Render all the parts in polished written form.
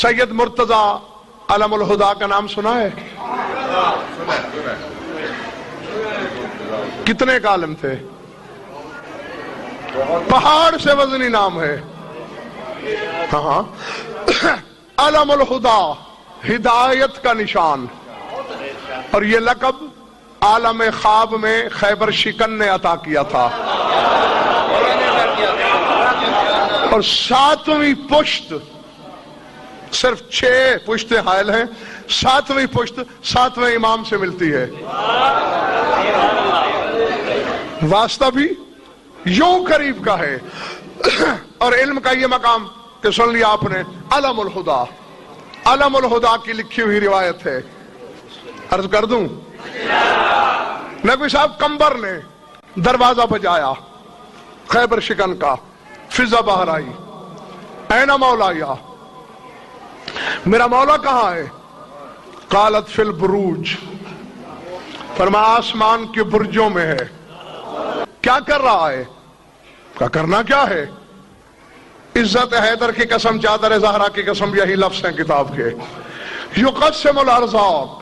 سید مرتضی علم الہدا کا نام سنا ہے؟ کتنے کا عالم تھے؟ پہاڑ سے وزنی نام ہے. ہاں علم الہدا، ہدایت کا نشان. اور یہ لقب عالم خواب میں خیبر شکن نے عطا کیا تھا. اور 7ویں پشت، صرف 6 پشتیں حائل ہیں، 7ویں پشت 7ویں امام سے ملتی ہے. واسطہ بھی یوں قریب کا ہے. اور علم کا یہ مقام کہ سن لیا آپ نے، علم الہدا، علم الہدا کی لکھی ہوئی روایت ہے. عرض کر دوں، نقوی صاحب کمبر نے دروازہ بجایا خیبر شکن کا. فضا باہر آئی، اینا مولایا، میرا مولا کہاں ہے؟ قالت فی البروج، فرمایا آسمان کے برجوں میں ہے. کیا کر رہا ہے؟ کیا کرنا کیا ہے؟ عزت حیدر کی قسم، چادر زہرا کی قسم، یہی لفظ ہیں کتاب کے. یقسم الارزاق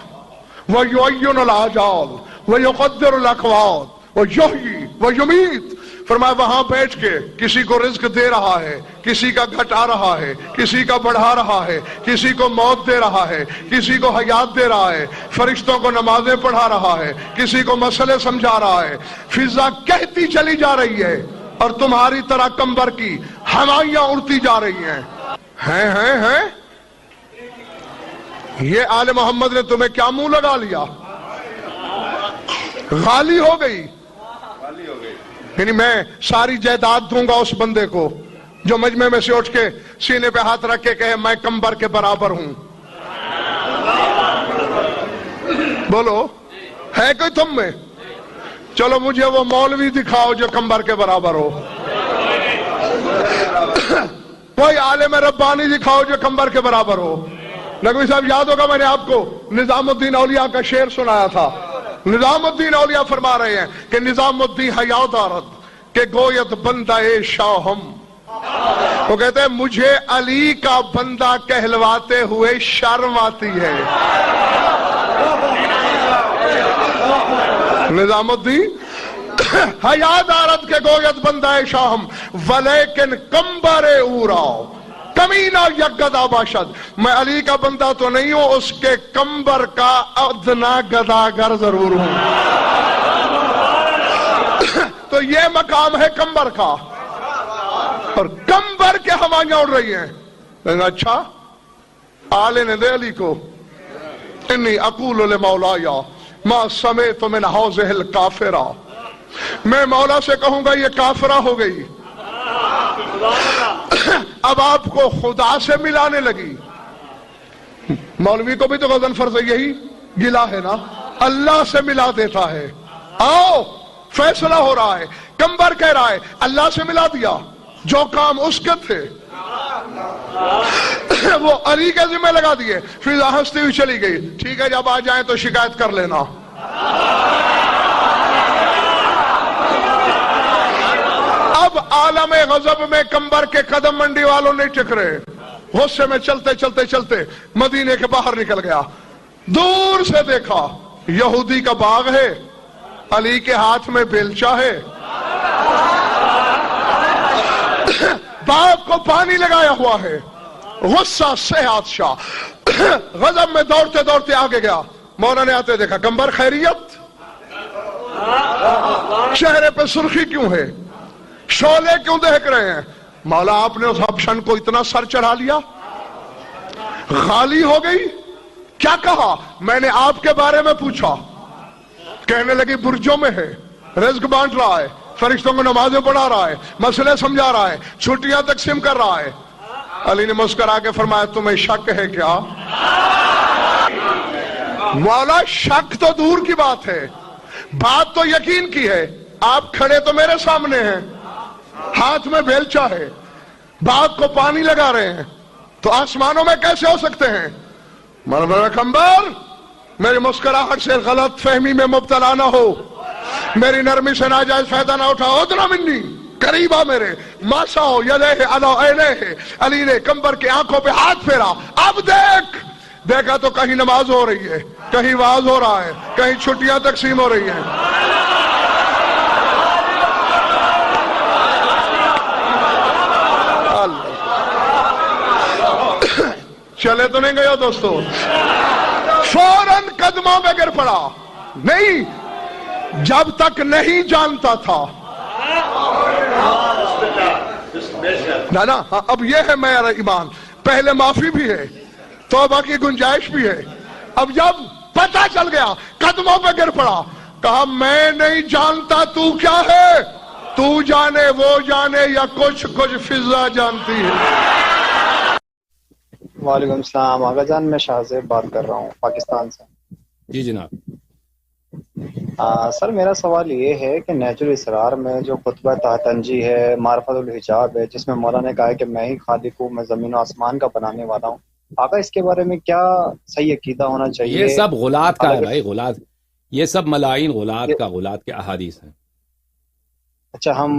ویعین الآجال ویقدر الاقوات ویحیی ویمیت. فرمایا وہاں بیٹھ کے کسی کو رزق دے رہا ہے، کسی کا گھٹا رہا ہے، کسی کا بڑھا رہا ہے، کسی کو موت دے رہا ہے، کسی کو حیات دے رہا ہے، فرشتوں کو نمازیں پڑھا رہا ہے، کسی کو مسئلے سمجھا رہا ہے. فضا کہتی چلی جا رہی ہے اور تمہاری طرح کمبر کی ہوائیاں اڑتی جا رہی ہیں. ہیں یہ آل محمد نے تمہیں کیا منہ لگا لیا؟ غالی ہو گئی. یعنی میں ساری جائیداد دوں گا اس بندے کو جو مجمع میں سے اٹھ کے سینے پہ ہاتھ رکھ کے کہے میں کمبر کے برابر ہوں. بولو ہے کوئی تم میں؟ چلو مجھے وہ مولوی دکھاؤ جو کمبر کے برابر ہو. کوئی عالم ربانی دکھاؤ جو کمبر کے برابر ہو. نقوی صاحب یاد ہوگا میں نے آپ کو نظام الدین اولیاء کا شعر سنایا تھا. نظام الدین اولیاء فرما رہے ہیں کہ نظام الدین حیا دارد کہ گویت بندہ شاہم. وہ کہتے ہیں مجھے علی کا بندہ کہلواتے ہوئے شرم آتی ہے. نظام الدین حیا دارد کے گویت بندہ شاہم ولیکن کمبر اوراؤ کمینہ یکگدا باشد. میں علی کا بندہ تو نہیں ہوں، اس کے کمبر کا ادنا گداگر ضرور ہوں. تو یہ مقام ہے کمبر کا، اور کمبر کے ہوائیاں اڑ رہی ہیں. اچھا آلے نے دے علی کو، انی اقول لمولایا ما سمیت من حوضہ الکافرہ، میں مولا سے کہوں گا یہ کافرہ ہو گئی. اب آپ کو خدا سے ملانے لگی. مولوی کو بھی تو غضن فرض یہی گلا ہے نا، اللہ سے ملا دیتا ہے. آؤ فیصلہ ہو رہا ہے. کمبر کہہ رہا ہے اللہ سے ملا دیا، جو کام اس کے تھے وہ علی کے ذمہ لگا دیے. پھر ہنستی ہوئی چلی گئی. ٹھیک ہے جب آ جائیں تو شکایت کر لینا. اب عالم غضب میں کمبر کے قدم منڈی والوں نہیں ٹک رہے. غصے میں چلتے چلتے چلتے مدینے کے باہر نکل گیا. دور سے دیکھا یہودی کا باغ ہے، علی کے ہاتھ میں بیلچا ہے، باغ کو پانی لگایا ہوا ہے. غصہ سے شاہ غضب میں دوڑتے دوڑتے آگے گیا. مولا نے آتے دیکھا کمبر خیریت؟ چہرے پہ سرخی کیوں ہے؟ شعلے کیوں دہک رہے ہیں؟ مولا آپ نے اس حبشن کو اتنا سر چڑھا لیا، غالی ہو گئی. کیا کہا؟ میں نے آپ کے بارے میں پوچھا. کہنے لگی برجوں میں ہے، رزق بانٹ رہا ہے، فرشتوں کو نمازیں پڑھا رہا ہے، مسئلے سمجھا رہا ہے، چھٹیاں تقسیم کر رہا ہے. علی نے مسکرا کے فرمایا تمہیں شک ہے کیا؟ مولا شک تو دور کی بات ہے، بات تو یقین کی ہے. آپ کھڑے تو میرے سامنے ہیں، ہاتھ میں بیلچا ہے، باغ کو پانی لگا رہے ہیں، تو آسمانوں میں کیسے ہو سکتے ہیں؟ مولانا کمبر میری مسکراہٹ سے غلط فہمی میں مبتلا نہ ہو، میری نرمی سے ناجائز فائدہ نہ اٹھاؤ. ادنا منی قریبا میرے ماسا ہو یدہ علی عینہ. علی نے کمبر کے آنکھوں پہ ہاتھ پھیرا. اب دیکھا تو کہیں نماز ہو رہی ہے، کہیں واز ہو رہا ہے، کہیں چھٹیاں تقسیم ہو رہی ہیں. چلے تو نہیں گئے دوستو؟ فوراً قدموں پہ گر پڑا. نہیں، جب تک نہیں جانتا تھا نا. اب یہ ہے میرا ایمان. پہلے معافی بھی ہے، توبہ کی گنجائش بھی ہے. اب جب پتہ چل گیا قدموں پہ گر پڑا، کہا میں نہیں جانتا تو کیا ہے، تو جانے وہ جانے یا کچھ فضا جانتی ہے. وعلیکم السلام آغا جان، میں شاہ زیب بات کر رہا ہوں پاکستان سے. جی جناب. سر میرا سوال یہ ہے کہ نیچر اسرار میں جو خطبہ تحتنجی ہے، معرفت الحجاب ہے، جس میں مولا نے کہا ہے کہ میں ہی خالق ہوں، میں زمین و آسمان کا بنانے والا ہوں، آقا اس کے بارے میں کیا صحیح عقیدہ ہونا چاہیے؟ یہ سب غلات کا ہے بھائی، غلات. یہ سب ملائن غلات کا، غلات کے احادیث ہیں. اچھا، ہم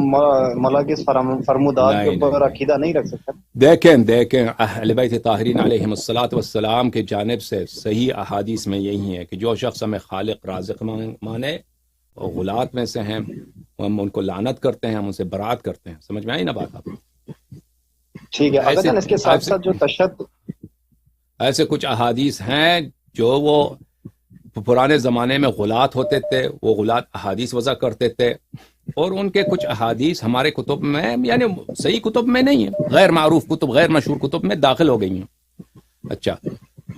مولا کی فرمودات کے اوپر عقیدہ نہیں رکھ سکتے؟ دیکھیں اہل بیت طاہرین علیہم الصلوۃ والسلام کی جانب سے صحیح احادیث میں یہی ہے کہ جو شخص ہمیں خالق رازق مانے اور غلات میں سے ہیں، ہم ان کو لعنت کرتے ہیں، ہم ان سے برات کرتے ہیں. سمجھ میں آئی نا بات آپ؟ ٹھیک ہے. اگر اس کے ساتھ ساتھ جو تشدد، ایسے کچھ احادیث ہیں جو وہ پرانے زمانے میں غلات ہوتے تھے، وہ غلات احادیث وضع کرتے تھے، اور ان کے کچھ احادیث ہمارے کتب میں، یعنی صحیح کتب میں نہیں ہیں، غیر معروف کتب، غیر مشہور کتب میں داخل ہو گئی ہیں. اچھا،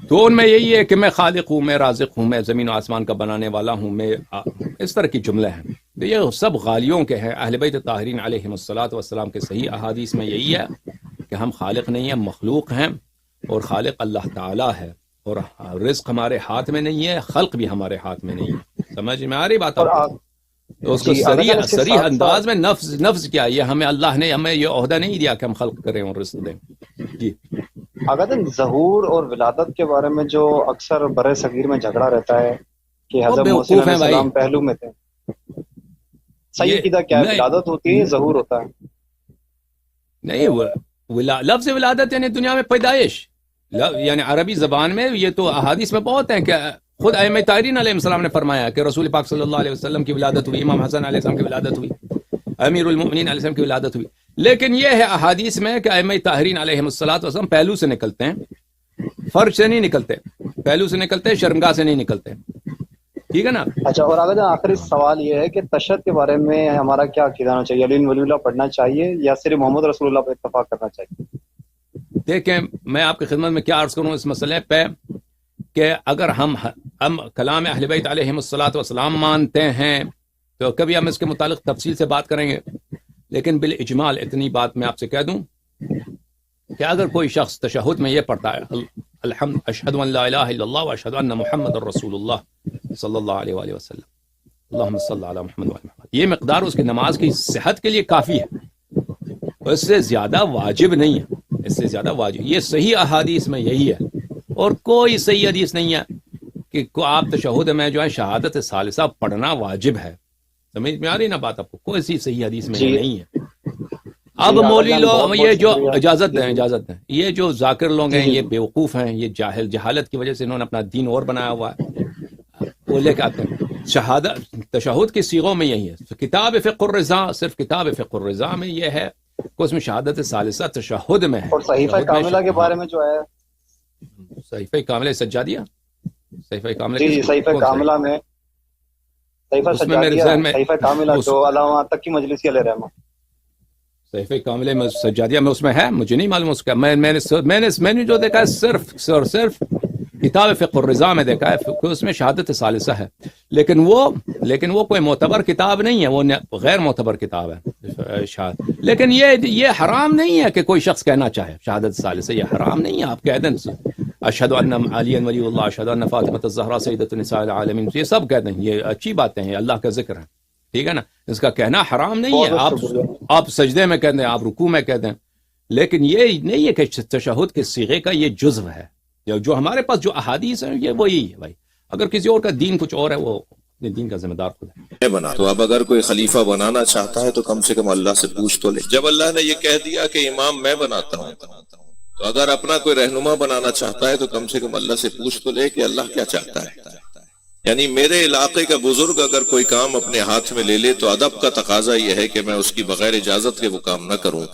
تو ان میں یہی ہے کہ میں خالق ہوں، میں رازق ہوں، میں زمین و آسمان کا بنانے والا ہوں، میں اس طرح کی جملے ہیں. تو یہ سب غالیوں کے ہیں. اہل بیت طاہرین علیہم الصلوۃ والسلام کے صحیح احادیث میں یہی ہے کہ ہم خالق نہیں ہیں، مخلوق ہیں، اور خالق اللہ تعالی ہے، اور رزق ہمارے ہاتھ میں نہیں ہے، خلق بھی ہمارے ہاتھ میں نہیں ہے. سمجھ میں آ رہی بات آپ کو؟ تو اس کو صریح انداز میں نفس کیا، یہ ہمیں اللہ نے ہمیں یہ عہدہ نہیں دیا کہ ہم خلق کریں اور رزق دیں. جی اگر ظہور اور ولادت کے بارے میں جو اکثر بر صغیر میں جھگڑا رہتا ہے کہ حضرت موسی علیہ السلام پہلو میں تھے، صحیح عقیدہ کیا ہے؟ ولادت ہوتی ہے، ظہور ہوتا ہے؟ نہیں، لفظ ولادت یعنی دنیا میں پیدائش، یعنی عربی زبان میں یہ تو احادیث میں بہت ہیں کہ خود ائمہ طاہرین علیہ السلام نے فرمایا کہ رسول پاک صلی اللہ علیہ وسلم کی ولادت ہوئی، امام حسن علیہ السلام کی ولادت ہوئی، امیر المؤمنین علیہ السلام کی ولادت ہوئی. لیکن یہ ہے احادیث میں کہ ائمہ طاہرین علیہ السلام پہلو سے نکلتے ہیں، فرج سے نہیں نکلتے، پہلو سے نکلتے، شرمگاہ سے نہیں نکلتے. ٹھیک ہے نا؟ اچھا، اور اگر آخری سوال یہ ہے کہ تشدد کے بارے میں ہمارا کیا عقیدہ ہونا چاہیے؟ علی ولی اللہ پڑھنا چاہیے یا صرف محمد رسول اللہ پہ اتفاق کرنا چاہیے؟ دیکھیں، میں آپ کی خدمت میں کیا عرض کروں اس مسئلے پہ کہ اگر ہم کلام اہل بیت علیہم الصلوۃ والسلام مانتے ہیں تو کبھی ہم اس کے متعلق تفصیل سے بات کریں گے، لیکن بالاجمال اتنی بات میں آپ سے کہہ دوں کہ اگر کوئی شخص تشہد میں یہ پڑھتا ہے الحمد اشہد ان لا الہ الا اللہ واشہد ان محمد رسول اللہ صلی اللہ علیہ وآلہ وسلم اللہم صلی علی محمد وعلی محمد، یہ مقدار اس کی نماز کی صحت کے لیے کافی ہے، اس سے زیادہ واجب نہیں ہے، اس سے زیادہ واجب. یہ صحیح احادیث میں یہی ہے، اور کوئی صحیح حدیث نہیں ہے کہ آپ تشہد میں جو ہے شہادت ثالثہ پڑھنا واجب ہے. سمجھ میں آ رہی نا بات آپ کو؟ کوئی صحیح حدیث میں نہیں ہے. اب مولوی لوگ یہ جو اجازت دیں یہ جو ذاکر لوگ ہیں یہ بیوقوف ہیں، یہ جہالت کی وجہ سے انہوں نے اپنا دین اور بنایا ہوا ہے. وہ لے کے آتے ہیں شہادت تشہد کی صیغوں میں یہی ہے. کتاب فقہ الرضا، صرف کتاب فقہ الرضا میں یہ ہے کہ اس میں شہادت ثالثہ تشہد میں ہے. اور صحیفہ کاملہ کے بارے میں جو ہے، صحیفہ کاملہ سجادیہ، صحیفہ کاملہ جی صحیفہ کاملہ میں، صحیفہ سجادیہ، صحیفہ کاملہ جو علامہ تقی مجلسی علیہ رحمہ، صحیفہ کاملہ میں سجادیہ میں اس میں ہے، مجھے نہیں معلوم اس کا. میں نے جو دیکھا ہے صرف کتاب فقہ الرضا میں دیکھا ہے کہ اس میں شہادت ثالثہ ہے، لیکن وہ کوئی معتبر کتاب نہیں ہے، وہ غیر معتبر کتاب ہے. لیکن یہ حرام نہیں ہے کہ کوئی شخص کہنا چاہے شہادت ثالثہ، یہ حرام نہیں ہے. آپ کہہ دیں اشہد ان علی ولی اللہ، اشہد ان فاطمہ الزہرا سیدۃ النساء العالمین، یہ سب کہہ دیں، یہ اچھی باتیں ہیں، اللہ کا ذکر ہے. ٹھیک ہے نا؟ اس کا کہنا حرام نہیں ہے. آپ سجدے میں کہہ دیں، آپ رکوع میں کہہ دیں، لیکن یہ نہیں ہے کہ تشہد کے صیغے کا یہ جزو ہے. جو ہمارے پاس جو احادیث ہیں یہ وہی ہے بھائی. اگر کسی اور کا دین کچھ اور ہے وہ اپنے دین کا ذمہ دار خود ہے. تو اب اگر کوئی خلیفہ بنانا چاہتا ہے تو کم سے کم اللہ سے پوچھ تو لے. جب اللہ نے یہ کہہ دیا کہ امام میں بناتا ہوں تو اگر اپنا کوئی رہنما بنانا چاہتا ہے تو کم سے کم اللہ سے پوچھ تو لے کہ اللہ کیا چاہتا ہے. یعنی میرے علاقے کا بزرگ اگر کوئی کام اپنے ہاتھ میں لے لے تو ادب کا تقاضا یہ ہے کہ میں اس کی بغیر اجازت کے وہ کام نہ کروں.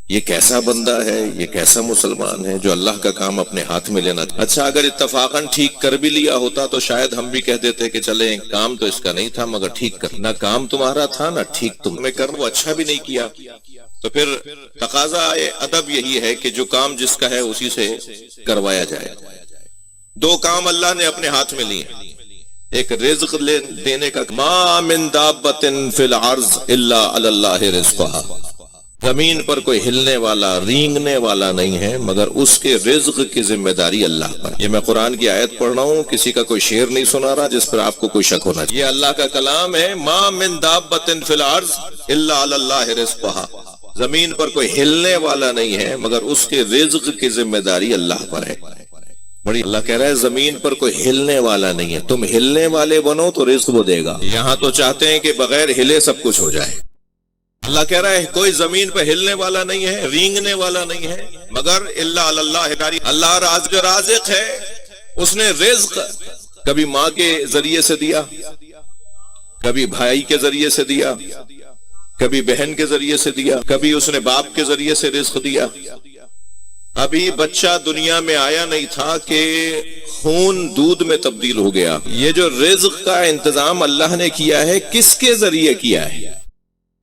یہ کیسا بندہ ہے، یہ کیسا مسلمان ہے جو اللہ کا کام اپنے ہاتھ میں لینا. اچھا اگر اتفاقاً ٹھیک کر بھی لیا ہوتا تو شاید ہم بھی کہہ دیتے کہ چلیں کام تو اس کا نہیں تھا مگر ٹھیک کر. نہ کام تمہارا تھا نہ ٹھیک تم نے کر، وہ اچھا بھی نہیں کیا. تو پھر تقاضا ادب یہی ہے کہ جو کام جس کا ہے اسی سے کروایا جائے. دو کام اللہ نے اپنے ہاتھ میں لیے. ایک رزق دینے کا، ما من دابۃ فی الارض الا علی اللہ رزقها. زمین پر کوئی ہلنے والا رینگنے والا نہیں ہے مگر اس کے رزق کی ذمہ داری اللہ پر. یہ میں قرآن کی آیت پڑھ رہا ہوں، کسی کا کوئی شعر نہیں سنا رہا جس پر آپ کو کوئی شک ہونا چاہیے. یہ اللہ کا کلام ہے. ما من دابۃ فی الارض الا علی اللہ رزقها. زمین پر کوئی ہلنے والا نہیں ہے مگر اس کے رزق کی ذمہ داری اللہ پر ہے. بڑی اللہ کہہ رہا ہے زمین پر کوئی ہلنے والا نہیں ہے، تم ہلنے والے بنو تو رزق وہ دے گا. یہاں تو چاہتے ہیں کہ بغیر ہلے سب کچھ ہو جائے. اللہ کہہ رہا ہے کوئی زمین پہ ہلنے والا نہیں ہے، رینگنے والا نہیں ہے مگر الا علی اللہ داری. اللہ رازق ہے. اس نے رزق کبھی ماں کے ذریعے سے دیا، کبھی بھائی کے ذریعے سے دیا، کبھی بہن کے ذریعے سے دیا، کبھی اس نے باپ کے ذریعے سے رزق دیا. ابھی بچہ دنیا میں آیا نہیں تھا کہ خون دودھ میں تبدیل ہو گیا. یہ جو رزق کا انتظام اللہ نے کیا ہے کس کے ذریعے کیا ہے؟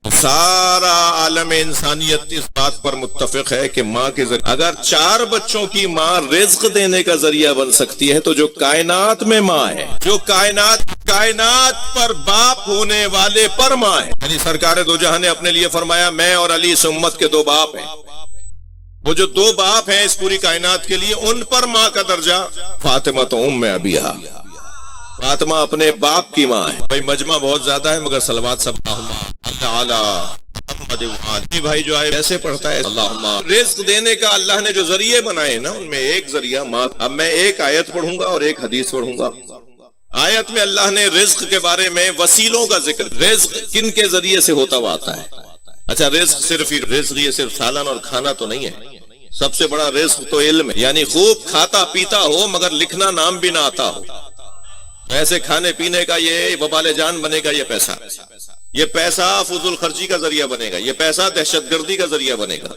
سارا عالم انسانیت اس بات پر متفق ہے کہ ماں کے ذریعے. اگر 4 بچوں کی ماں رزق دینے کا ذریعہ بن سکتی ہے تو جو کائنات میں ماں ہے، جو کائنات پر باپ ہونے والے پر ماں ہے. یعنی سرکار دو جہاں نے اپنے لیے فرمایا میں اور علی اس امت کے 2 باپ ہیں. وہ جو 2 باپ ہیں اس پوری کائنات کے لیے، ان پر ماں کا درجہ. فاطمہ تو ام ابیہا، فاطمہ اپنے باپ کی ماں ہے. بھائی مجمع بہت زیادہ ہے مگر صلوات سب بھائی جو ہے ایسے پڑھتا ہے اللہم. رزق دینے کا اللہ نے جو ذریعے بنائے نا ان میں ایک ذریعہ ماں. اب میں ایک آیت پڑھوں گا اور ایک حدیث پڑھوں گا. آیت میں اللہ نے رزق کے بارے میں وسیلوں کا ذکر، رزق کن کے ذریعے سے ہوتا ہوا آتا ہے. اچھا رزق یہ صرف سالن اور کھانا تو نہیں ہے. سب سے بڑا رزق تو علم ہے. یعنی خوب کھاتا پیتا ہو مگر لکھنا نام بھی نہ آتا ہو. ایسے کھانے پینے کا یہ وبال جان بنے گا. یہ پیسہ فضول خرچی کا ذریعہ بنے گا. یہ پیسہ دہشت گردی کا ذریعہ بنے گا.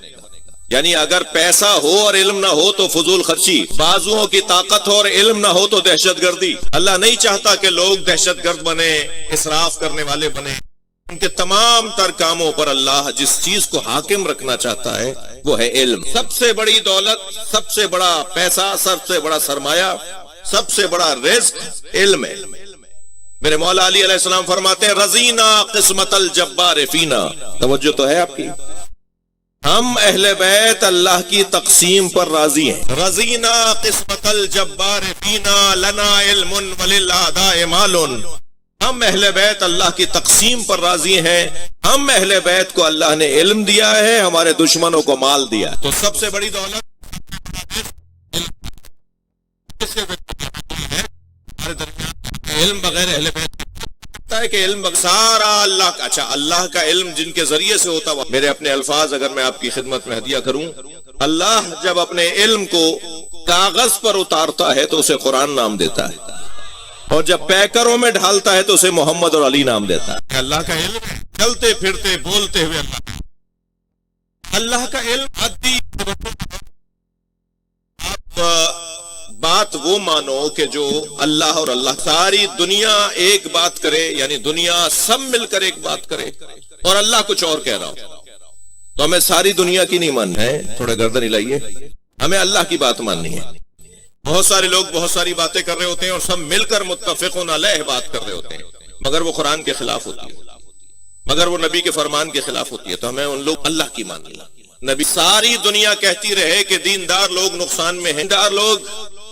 یعنی اگر پیسہ ہو اور علم نہ ہو تو فضول خرچی، بازوؤں کی طاقت ہو اور علم نہ ہو تو دہشت گردی. اللہ نہیں چاہتا کہ لوگ دہشت گرد بنے، اسراف کرنے والے بنے. ان کے تمام تر کاموں پر اللہ جس چیز کو حاکم رکھنا چاہتا ہے وہ ہے علم. سب سے بڑی دولت، سب سے بڑا پیسہ، سب سے بڑا سرمایہ، سب سے بڑا رزق علم ہے. میرے مولا علی علیہ السلام فرماتے ہیں رضینا قسمت الجبار فینا. توجہ تو ہے آپ کی. ہم اہل بیت اللہ کی تقسیم پر راضی ہیں. رضینا قسمت الجبار فینا لنا علم وللأعداء مال. ہم اہل بیت اللہ کی تقسیم پر راضی ہیں. ہم اہل بیت کو اللہ نے علم دیا ہے، ہمارے دشمنوں کو مال دیا. تو سب سے بڑی دولت علم. بغیر اہل بیت ہے کہ علم سارا اللہ کا. اچھا اللہ کا علم جن کے ذریعے سے ہوتا ہوا. میرے اپنے الفاظ اگر میں آپ کی خدمت میں ہدیہ کروں، اللہ جب اپنے علم کو کاغذ پر اتارتا ہے تو اسے قرآن نام دیتا ہے، اور جب پیکروں میں ڈھالتا ہے تو اسے محمد اور علی نام دیتا ہے. اللہ کا علم ہے. چلتے پھرتے بولتے ہوئے اللہ کا علم. آپ بات وہ مانو کہ جو اللہ اور اللہ ساری دنیا ایک بات کرے، یعنی دنیا سب مل کر ایک بات کرے اور اللہ کچھ اور کہہ رہا ہو، تو ہمیں ساری دنیا کی نہیں ماننا ہے. تھوڑے گردن ہلائیے. ہمیں اللہ کی بات ماننی ہے. بہت سارے لوگ بہت ساری باتیں کر رہے ہوتے ہیں اور سب مل کر متفقون علیہ بات کر رہے ہوتے ہیں، مگر وہ قرآن کے خلاف ہوتی ہے، مگر وہ نبی کے فرمان کے خلاف ہوتی ہے. تو ہمیں ان لوگ اللہ کی ماننی ہے. نبی ساری دنیا کہتی رہے کہ دیندار لوگ نقصان میں ہیں، دیندار لوگ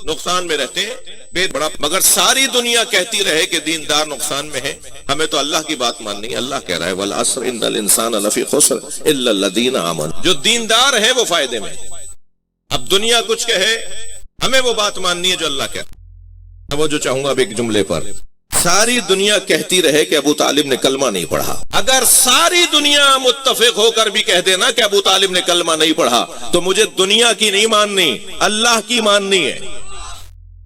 نقصان میں رہتے ہیں بڑا، مگر ساری دنیا کہتی رہے کہ دیندار نقصان میں ہے. ہمیں تو اللہ کی بات ماننی ہے. اللہ کہہ رہا ہے والعصر ان الانسان لفی خسر الا الذین آمنوا. جو دیندار ہیں وہ فائدے میں. اب دنیا کچھ کہے، ہمیں وہ بات ماننی ہے جو اللہ کہہ. وہ جو چاہوں گا اب ایک جملے پر، ساری دنیا کہتی رہے کہ ابو طالب نے کلمہ نہیں پڑھا، اگر ساری دنیا متفق ہو کر بھی کہہ دینا کہ ابو طالب نے کلمہ نہیں پڑھا، تو مجھے دنیا کی نہیں ماننی، اللہ کی ماننی ہے۔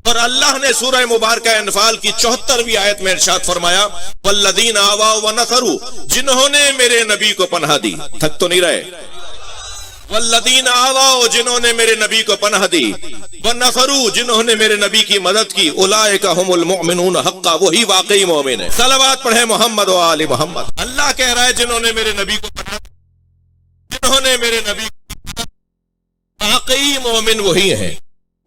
اور اللہ نے سورہ مبارکہ انفال کی 74ویں آیت میں ارشاد فرمایا والذین آواؤ ونصروا، جنہوں نے میرے نبی کو پناہ دی، تھک تو نہیں رہے، والذین آواؤ، جنہوں نے میرے نبی کو پناہ دی، ونصروا، جنہوں نے میرے نبی کی مدد کی، اولئک هم المؤمنون حقا، وہی واقعی مومن ہے۔ صلوات پڑھیں محمد و آل محمد۔ اللہ کہہ رہا ہے جنہوں نے میرے نبی کو پناہ دی، جنہوں نے میرے نبی کو، واقعی مومن وہی ہے۔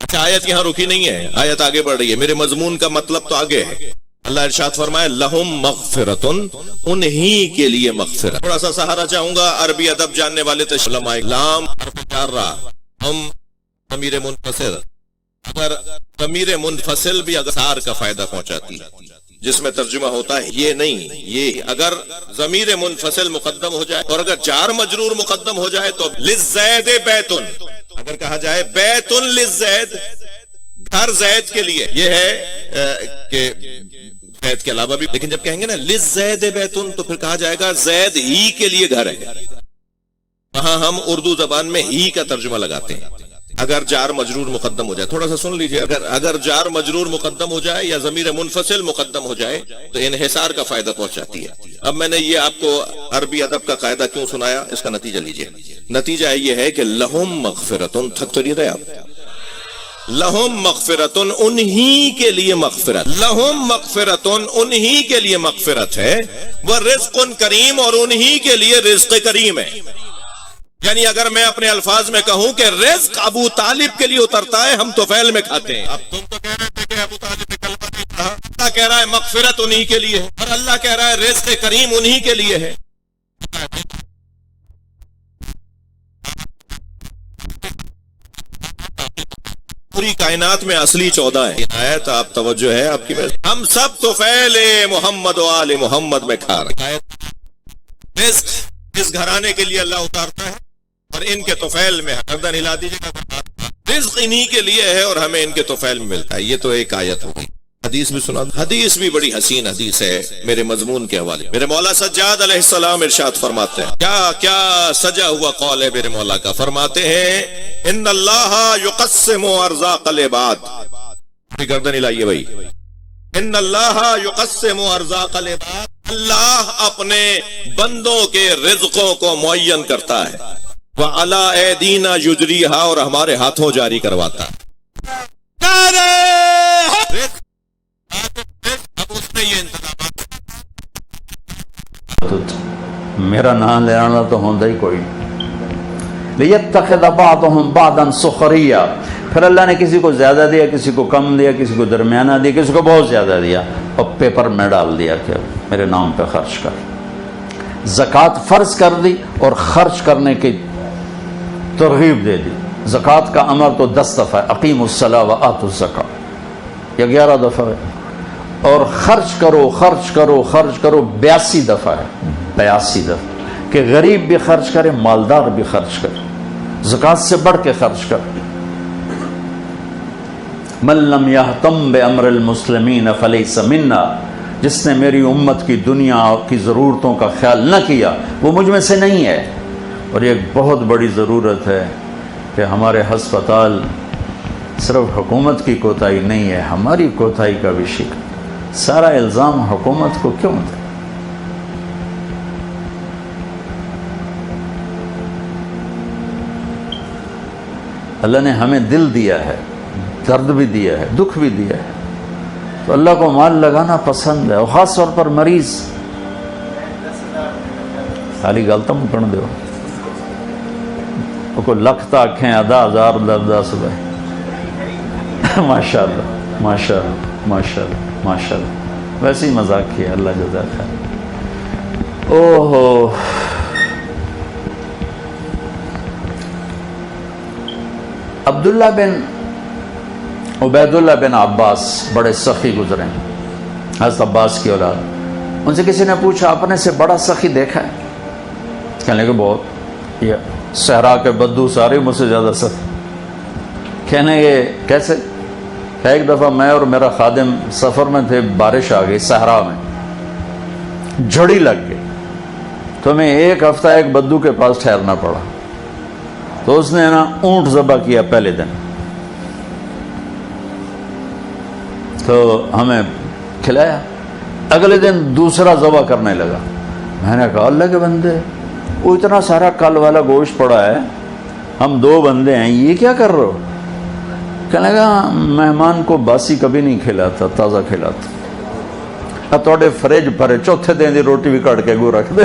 اچھا، آیت یہاں رکی نہیں ہے، آیت آگے بڑھ رہی ہے، میرے مضمون کا مطلب تو آگے ہے۔ اللہ ارشاد فرمائے لہم مغفرتن، انہی کے لیے مغفرت۔ تھوڑا سا سہارا چاہوں گا عربی ادب جاننے والے علماء لام حرف جار رہا، ہم ضمیر منفصل، اگر ضمیر منفصل بھی اگر سار کا فائدہ پہنچاتی، جس میں ترجمہ ہوتا ہے یہ نہیں، یہ اگر ضمیر منفصل مقدم ہو جائے اور اگر جار مجرور مقدم ہو جائے تو للزید بیتن، اگر کہا جائے بیتن للزید، گھر زید کے لیے، یہ ہے کہ زید کے علاوہ بھی، لیکن جب کہیں گے نا للزید بیتن تو پھر کہا جائے گا زید ہی کے لیے گھر ہے۔ وہاں ہم اردو زبان میں ہی کا ترجمہ لگاتے ہیں اگر جار مجرور مقدم ہو جائے۔ تھوڑا سا سن لیجئے، اگر جار مجرور مقدم ہو جائے یا ضمیر منفصل مقدم ہو جائے تو انحصار کا فائدہ پہنچاتی ہے۔ اب میں نے یہ آپ کو عربی ادب کا قاعدہ کیوں سنایا، اس کا نتیجہ لیجئے۔ نتیجہ یہ ہے کہ لہم مغفرتن، تھک تو نہیں رہے آپ، لہم مغفرتن، انہی کے لیے مغفرت، لہم مغفرتن، انہی کے لیے مغفرت ہے، ورزق کریم، اور انہی کے لیے رزق کریم ہے۔ یعنی اگر میں اپنے الفاظ میں کہوں کہ رزق ابو طالب کے لیے اترتا ہے، ہم تو فعل میں کھاتے ہیں۔ اب تم تو کہہ رہے تھے کہ ابو طالب نے کلمہ نہیں پڑھا، اللہ کہہ رہا ہے مغفرت انہی کے لیے ہے، اور اللہ کہہ رہا ہے رزق کریم انہی کے لیے ہے۔ پوری کائنات میں اصلی 14 ہے آیت، آپ توجہ ہے آپ کی، ہم سب تو فعل محمد و آل محمد میں کھا رہے ہیں۔ رزق اس گھرانے کے لیے اللہ اتارتا ہے اور ان کے توفیل میں، گردن ہلا دیجیے گا، رزق انہی کے لیے ہے اور ہمیں ان کے توفیل میں ملتا ہے۔ یہ تو ایک آیت ہوگی۔ حدیث بھی سنا، حدیث بھی بڑی حسین حدیث ہے میرے مضمون کے حوالے۔ میرے مولا سجاد علیہ السلام ارشاد فرماتے ہیں، کیا سجا ہوا قول ہے میرے مولا کا، فرماتے ہیں ان اللہ یقسم ارزاق العباد، گردن ہلائیے بھائی، ان اللہ یقسم ارزاق العباد، اللہ اپنے بندوں کے رزقوں کو معین کرتا ہے، وعلی ایدینا یجریھا، اور ہمارے ہاتھوں جاری کرواتا ہے۔ اب اس نے یہ انتظامات، میرا نام لینا تو ہوندہ ہی کوئی نہیں۔ لیتخذ بعضهم بعضا سخریا، پھر اللہ نے کسی کو زیادہ دیا، کسی کو کم دیا، کسی کو درمیانہ دیا، کسی کو بہت زیادہ دیا، اور پیپر میں ڈال دیا کہ میرے نام پہ خرچ کر۔ زکوٰۃ فرض کر دی اور خرچ کرنے کی ترغیب دے دی۔ زکوٰۃ کا امر تو 10 دفعہ ہے، اقیموا الصلاۃ وآتوا الزکاۃ، یہ 11 دفعہ ہے، اور خرچ کرو خرچ کرو خرچ کرو 82 دفعہ ہے، 82 دفعہ، کہ غریب بھی خرچ کرے، مالدار بھی خرچ کرے، زکوٰۃ سے بڑھ کے خرچ کرے۔ من لم یہتم بامر المسلمین فلیس منا، جس نے میری امت کی دنیا کی ضرورتوں کا خیال نہ کیا وہ مجھ میں سے نہیں ہے۔ اور یہ ایک بہت بڑی ضرورت ہے کہ ہمارے ہسپتال صرف حکومت کی کوتاہی نہیں ہے، ہماری کوتاہی کا بھی شکار۔ سارا الزام حکومت کو کیوں دے؟ اللہ نے ہمیں دل دیا ہے، درد بھی دیا ہے، دکھ بھی دیا ہے، تو اللہ کو مال لگانا پسند ہے، اور خاص طور پر مریض۔ خالی غلطہ مکن دو کو لکھتا آنکھیں ادا ہزار دردہ صبح، ماشاء اللہ ماشاء اللہ ماشاء اللہ ماشاء اللہ، ویسے ہی مذاق کیا، اللہ جزاک خیر۔ اوہو، عبداللہ بن عبید اللہ بن عباس بڑے سخی گزرے، حضرت عباس کی اولاد۔ ان سے کسی نے پوچھا آپ نے سے بڑا سخی دیکھا ہے؟ کہنے لگے بہت، یہ صحرا کے بدو سارے مجھ سے زیادہ سخی۔ کہنے یہ کیسے؟ ایک دفعہ میں اور میرا خادم سفر میں تھے، بارش آ گئی صحرا میں، جھڑی لگ گئی، تو ہمیں ایک ہفتہ ایک بدو کے پاس ٹھہرنا پڑا. تو اس نے نا اونٹ ذبح کیا پہلے دن، تو ہمیں کھلایا. اگلے دن دوسرا ذبح کرنے لگا. میں نے کہا اللہ کے بندے، وہ اتنا سارا کل والا گوشت پڑا ہے، ہم 2 بندے ہیں، یہ کیا کر رہے ہو؟ کہنے لگا مہمان کو باسی کبھی نہیں کھلاتا، تازہ کھلاتا. توڑے فریج بھرے، چوتھے دن دی روٹی بھی کٹ کے گو رکھ دے،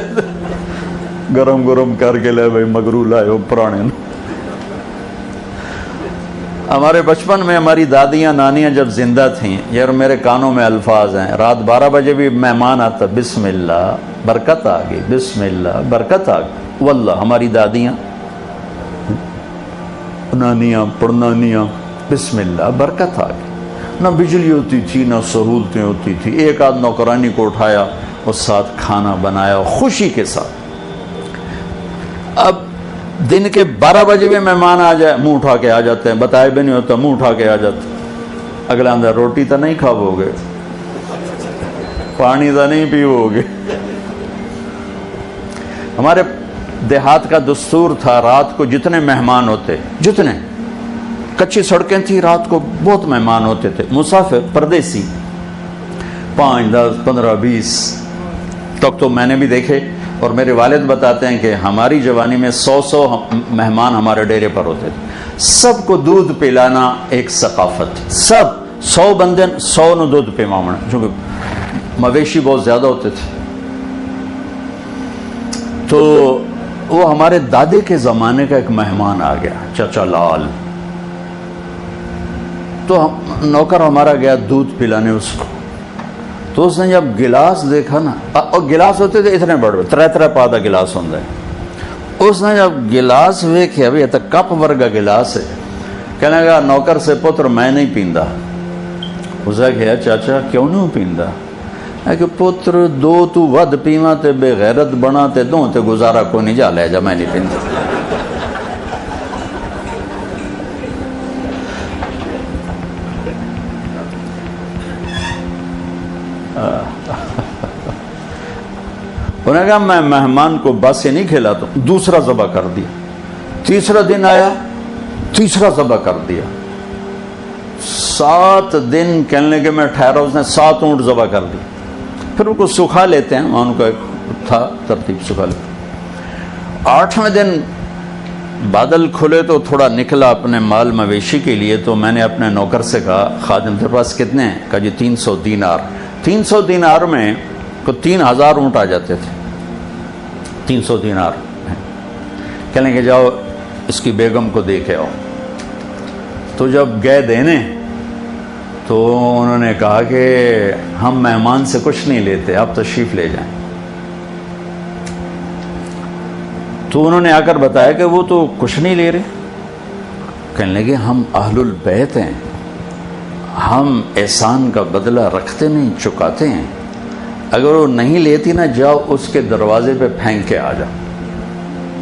گرم گرم کر کے لے بھائی مگرو لائے ہو پرانے. ہمارے بچپن میں ہماری دادیاں نانیاں جب زندہ تھیں، یہ میرے کانوں میں الفاظ ہیں، رات 12 بجے بھی مہمان آتا، بسم اللہ برکت آ گئی، بسم اللہ برکت آ گئی. واللہ ہماری دادیاں نانیاں پڑنانیاں، بسم اللہ برکت آ گئی. نہ بجلی ہوتی تھی، نہ سہولتیں ہوتی تھی. ایک آدھ نوکرانی کو اٹھایا اور ساتھ کھانا بنایا خوشی کے ساتھ. اب دن کے 12 بجے بھی مہمان آ جائے، منہ اٹھا کے آ جاتے ہیں، بتائے بھی نہیں ہوتا، منہ اٹھا کے آ جاتے. اگلا اندر روٹی تو نہیں کھاو گے، پانی تو نہیں پیو گے. ہمارے دیہات کا دستور تھا، رات کو جتنے مہمان ہوتے، جتنے کچی سڑکیں تھی، رات کو بہت مہمان ہوتے تھے، مسافر پردیسی 5 10 15 20 تک تو میں نے بھی دیکھے. اور میرے والد بتاتے ہیں کہ ہماری جوانی میں 100 مہمان ہمارے ڈیرے پر ہوتے تھے. سب کو دودھ پلانا ایک ثقافت، سب 100 بندے 100 نو دودھ پلانا، چونکہ مویشی بہت زیادہ ہوتے تھے. تو وہ ہمارے دادے کے زمانے کا ایک مہمان آ گیا، چچا لال. تو نوکر ہمارا گیا دودھ پلانے اس کو. تو اس نے جب گلاس دیکھا نا، اور گلاس ہوتے تھے اتنے بڑے 3 پادا گلاس ہوتا ہے. اس نے جب گلاس ویکھیا، ابھی تک کپ ورگا گلاس ہے، کہنے لگا نوکر سے، پتر میں نہیں پیندا. اس نے کہا چاچا کیوں نہیں پیندا؟ کہ پتر 2 تو ود پیواں تے بے غیرت بنا تے 2 تے گزارا کو نہیں، جا لے جا میں نہیں پیندا. انہوں نے کہا میں مہمان کو بس سے نہیں کھلاتا ہوں. دوسرا ذبح کر دیا. تیسرا دن آیا، تیسرا ذبح کر دیا. 7 دن کہنے کے میں ٹھہرا، اس نے 7 اونٹ ذبح کر دی. پھر ان کو سکھا لیتے ہیں، ان کا تھا ترتیب سکھا لیتے. 8ویں دن بادل کھلے تو تھوڑا نکلا اپنے مال مویشی کے لیے. تو میں نے اپنے نوکر سے کہا خادم تیرے پاس کتنے ہیں؟ کہا جی 300 دینار. 300 دینار میں کو 3000 اونٹ آ جاتے تھے. 300 دینار کہنے کہ جاؤ اس کی بیگم کو دے کے آؤ. تو جب گئے دینے تو انہوں نے کہا کہ ہم مہمان سے کچھ نہیں لیتے، آپ تشریف لے جائیں. تو انہوں نے آ کر بتایا کہ وہ تو کچھ نہیں لے رہے. کہنے لگے ہم اہل البیت ہیں، ہم احسان کا بدلہ رکھتے نہیں، چکاتے ہیں. اگر وہ نہیں لیتی نا، جاؤ اس کے دروازے پہ پھینک کے آ جاؤ.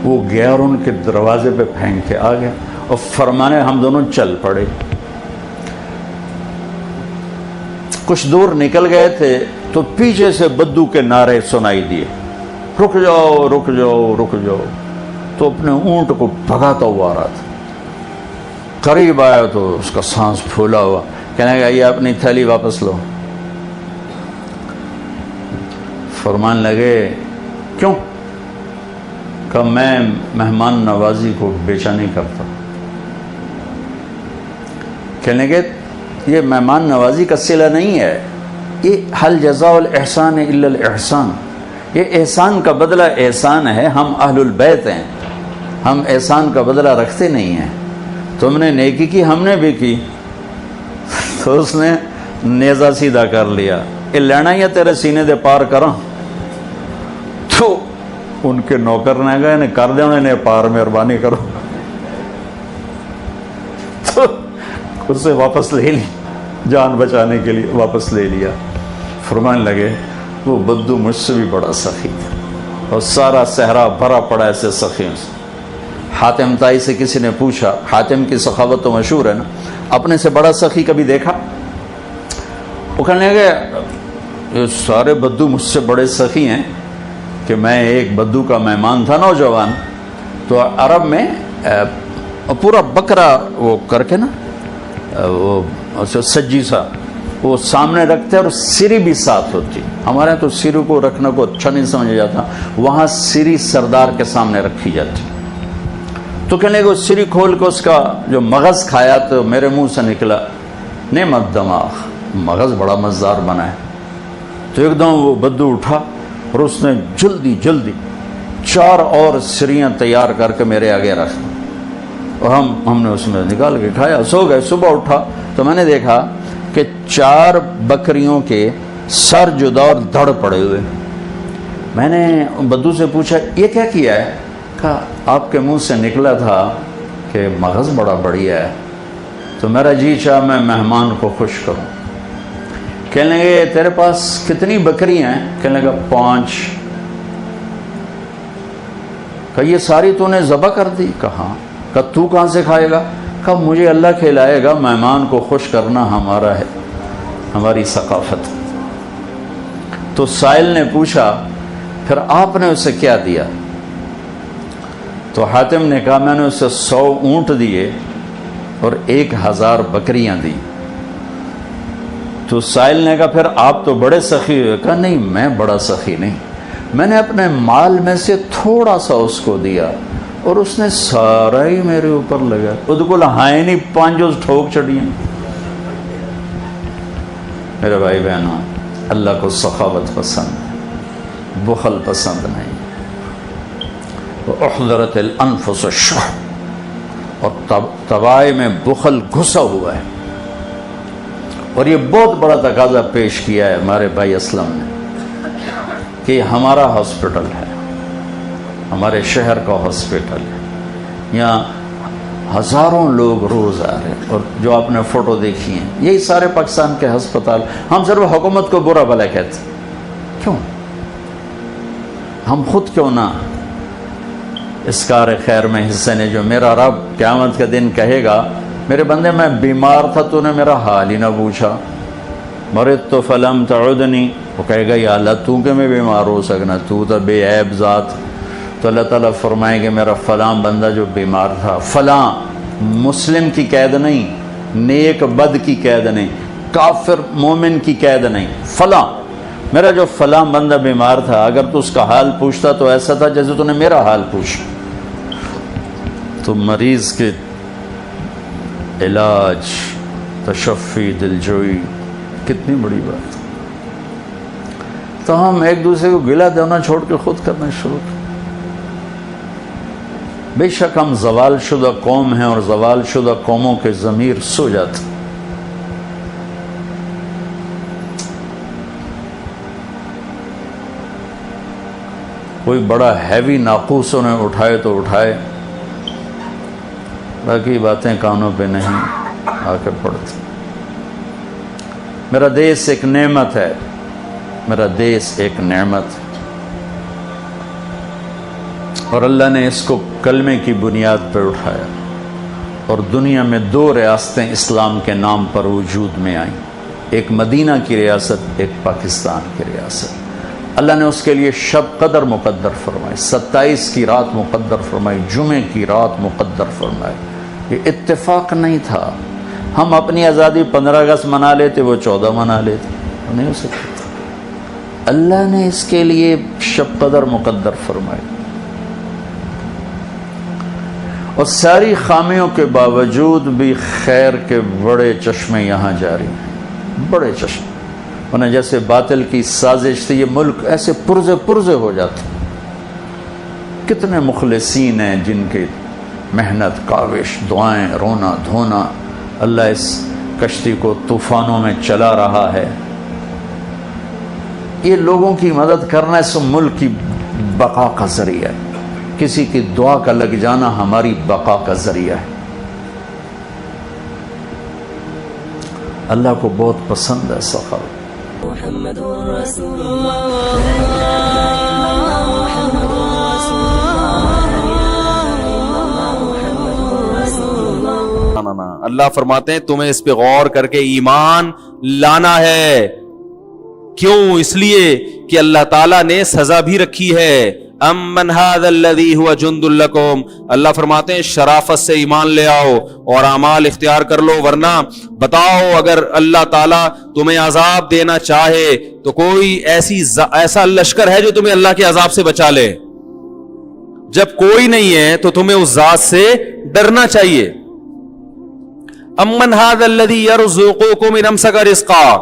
وہ گیا اور ان کے دروازے پہ پھینک کے آ گیا اور فرمانے ہم دونوں چل پڑے. کچھ دور نکل گئے تھے تو پیچھے سے بدو کے نعرے سنائی دیے، رک جاؤ رک جاؤ رک جاؤ. تو اپنے اونٹ کو بھگاتا ہوا آ رہا تھا. قریب آیا تو اس کا سانس پھولا ہوا. کہنے لگا یہ اپنی تھیلی واپس لو. فرمان لگے کیوں؟ کہ میں مہمان نوازی کو بیچا نہیں کرتا. کہنے لگے یہ مہمان نوازی کا صلہ نہیں ہے، یہ حل جزاء الاحسان الا الاحسان، یہ احسان کا بدلہ احسان ہے. ہم اہل البیت ہیں، ہم احسان کا بدلہ رکھتے نہیں ہیں. تم نے نیکی کی، ہم نے بھی کی. تو اس نے نیزہ سیدھا کر لیا، یہ لینا ہی ہے تیرے سینے دے پار کراں. تو ان کے نوکر نے کہا انہیں کر دیں، انہیں پار مہربانی کرو. تو اسے واپس لے لی، جان بچانے کے لیے واپس لے لیا. فرمان لگے وہ بدو مجھ سے بھی بڑا سخی تھا، اور سارا صحرا بھرا پڑا ایسے سخیوں سے. حاتم تائی سے کسی نے پوچھا، حاتم کی سخاوت تو مشہور ہے نا، اپنے سے بڑا سخی کبھی دیکھا؟ وہ کہنے لگے یہ سارے بدو مجھ سے بڑے سخی ہیں کہ میں ایک بدو کا مہمان تھا نوجوان، تو عرب میں پورا بکرا وہ کر کے نا وہ سجی سا وہ سامنے رکھتے اور سری بھی ساتھ ہوتی. ہمارے یہاں تو سری کو رکھنے کو اچھا نہیں سمجھا جاتا، وہاں سری سردار کے سامنے رکھی جاتی. تو کہنے کو سری کھول کے اس کا جو مغز کھایا تو میرے منہ سے نکلا نعمت دماغ، مغز بڑا مزدار بنا ہے. تو ایک دم وہ بدو اٹھا اور اس نے جلدی جلدی 4 اور سریاں تیار کر کے میرے آگے رکھ، اور ہم نے اس میں نکال کے کھایا، سو گئے. صبح اٹھا تو میں نے دیکھا کہ 4 بکریوں کے سر جدا اور دھڑ پڑے ہوئے. میں نے بدو سے پوچھا یہ کیا کیا ہے؟ کہا آپ کے منہ سے نکلا تھا کہ مغز بڑا بڑھیا ہے، تو میرا جی چاہ میں مہمان کو خوش کروں. کہنے لگے تیرے پاس کتنی بکریاں ہیں؟ کہنے لگا 5. کہا یہ ساری تو نے ذبح کر دی؟ کہا. کہا تو کہاں سے کھائے گا؟ کہا مجھے اللہ کھلائے گا، مہمان کو خوش کرنا ہمارا ہے، ہماری ثقافت. تو سائل نے پوچھا پھر آپ نے اسے کیا دیا؟ تو حاتم نے کہا میں نے اسے 100 اونٹ دیے اور 1000 بکریاں دی. تو سائل نے کہا پھر آپ تو بڑے سخی ہوئے. کہا نہیں میں بڑا سخی نہیں، میں نے اپنے مال میں سے تھوڑا سا اس کو دیا اور اس نے سارا ہی میرے اوپر لگا. وہ تو ہائے نہیں 5 ٹھوک چڑھیاں. میرے بھائی بہنوں، اللہ کو سخاوت پسند ہے، بخل پسند نہیں. احضرت الانفس الشح، اور طبائع میں بخل گھسا ہوا ہے. اور یہ بہت بڑا تقاضا پیش کیا ہے ہمارے بھائی اسلم نے کہ ہمارا ہاسپٹل ہے، ہمارے شہر کا ہاسپٹل ہے، یہاں ہزاروں لوگ روز آ رہے ہیں. اور جو آپ نے فوٹو دیکھی ہیں یہی سارے پاکستان کے ہسپتال. ہم صرف حکومت کو برا بھلا کہتے ہیں، کیوں؟ ہم خود کیوں نہ اس کار خیر میں حصے نے؟ جو میرا رب قیامت کے دن کہے گا میرے بندے میں بیمار تھا تو نے میرا حال ہی نہ پوچھا، مرضت فلم تعدنی، وہ کہے گا یا اللہ تو کہ میں بیمار ہو سکنا، تو تو بے عیب ذات. تو اللہ تعالیٰ فرمائیں گے میرا فلاں بندہ جو بیمار تھا، فلاں مسلم کی قید نہیں، نیک بد کی قید نہیں، کافر مومن کی قید نہیں، فلاں میرا جو فلاں بندہ بیمار تھا، اگر تو اس کا حال پوچھتا تو ایسا تھا جیسے تو نے میرا حال پوچھا. تو مریض کے علاج، تشفی، دلجوئی کتنی بڑی بات. تو ہم ایک دوسرے کو گلہ دینا چھوڑ کے خود کرنا شروع کر. بے شک ہم زوال شدہ قوم ہیں اور زوال شدہ قوموں کے ضمیر سو جاتے. کوئی بڑا ہیوی ناقوس انہیں اٹھائے تو اٹھائے، باقی باتیں کانوں پہ نہیں آ کر پڑتی. میرا دیس ایک نعمت ہے، میرا دیس ایک نعمت، اور اللہ نے اس کو کلمے کی بنیاد پر اٹھایا. اور دنیا میں 2 ریاستیں اسلام کے نام پر وجود میں آئیں، ایک مدینہ کی ریاست، ایک پاکستان کی ریاست. اللہ نے اس کے لیے شب قدر مقدر فرمائی، 27 کی رات مقدر فرمائی، جمعے کی رات مقدر فرمائی. یہ اتفاق نہیں تھا. ہم اپنی آزادی 15 اگست منا لیتے، وہ 14 منا لیتے، نہیں ہو سکتا تھا. اللہ نے اس کے لیے شب قدر مقدر فرمائی. اور ساری خامیوں کے باوجود بھی خیر کے بڑے چشمے یہاں جاری ہیں، بڑے چشمے. انہیں جیسے باطل کی سازش سے یہ ملک ایسے پرزے ہو جاتے. کتنے مخلصین ہیں جن کے محنت، کاوش، دعائیں، رونا دھونا، اللہ اس کشتی کو طوفانوں میں چلا رہا ہے. یہ لوگوں کی مدد کرنا اس ملک کی بقا کا ذریعہ ہے. کسی کی دعا کا لگ جانا ہماری بقا کا ذریعہ ہے. اللہ کو بہت پسند ہے سخاوت. محمد رسول اللہ، اللہ فرماتے ہیں تمہیں اس پہ غور کر کے ایمان لانا ہے. کیوں؟ اس لیے کہ اللہ تعالیٰ نے سزا بھی رکھی ہے. امن ھذا الذی ھو جند لکم، اللہ فرماتے ہیں شرافت سے ایمان لے آؤ اور اعمال اختیار کر لو، ورنہ بتاؤ اگر اللہ تعالیٰ تمہیں عذاب دینا چاہے تو کوئی ایسا لشکر ہے جو تمہیں اللہ کے عذاب سے بچا لے؟ جب کوئی نہیں ہے تو تمہیں اس ذات سے ڈرنا چاہیے. امن ھذا الذی یرزقکم ان امسک رزقا،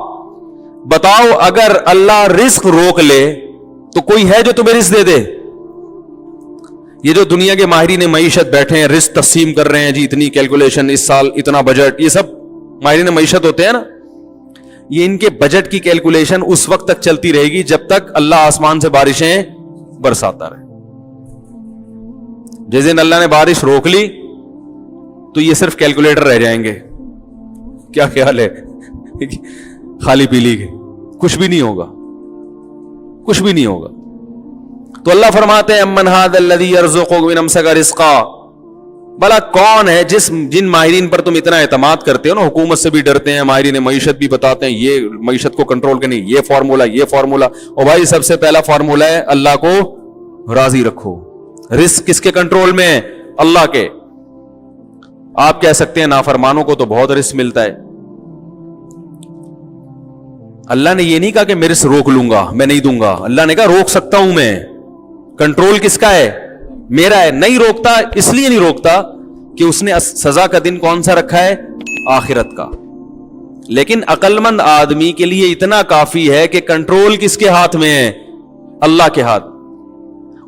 بتاؤ اگر اللہ رزق روک لے تو کوئی ہے جو تمہیں رزق دے دے؟ یہ جو دنیا کے ماہرین معیشت بیٹھے ہیں رزق تقسیم کر رہے ہیں، جی اتنی کیلکولیشن اس سال اتنا بجٹ، یہ سب ماہرین معیشت ہوتے ہیں نا، یہ ان کے بجٹ کی کیلکولیشن اس وقت تک چلتی رہے گی جب تک اللہ آسمان سے بارشیں برساتا رہے. جس دن اللہ نے بارش روک لی تو یہ صرف کیلکولیٹر رہ جائیں گے. کیا خیال ہے؟ خالی پیلی کے کچھ بھی نہیں ہوگا، کچھ بھی نہیں ہوگا. تو اللہ فرماتے ہیں امن ھذا الذی یرزقکم ان امسک رزقا، بھلا کون ہے جن ماہرین پر تم اتنا اعتماد کرتے ہو نا، حکومت سے بھی ڈرتے ہیں، ماہرین معیشت بھی بتاتے ہیں یہ معیشت کو کنٹرول کرنے یہ فارمولا. اور بھائی سب سے پہلا فارمولا ہے اللہ کو راضی رکھو. رزق کس کے کنٹرول میں ہے؟ اللہ کے. آپ کہہ سکتے ہیں نافرمانوں کو تو بہت رزق ملتا ہے. اللہ نے یہ نہیں کہا کہ میں رزق روک لوں گا، میں نہیں دوں گا. اللہ نے کہا روک سکتا ہوں میں. کنٹرول کس کا ہے؟ میرا ہے. نہیں روکتا اس لیے نہیں روکتا کہ اس نے سزا کا دن کون سا رکھا ہے؟ آخرت کا. لیکن عقل مند آدمی کے لیے اتنا کافی ہے کہ کنٹرول کس کے ہاتھ میں ہے؟ اللہ کے ہاتھ.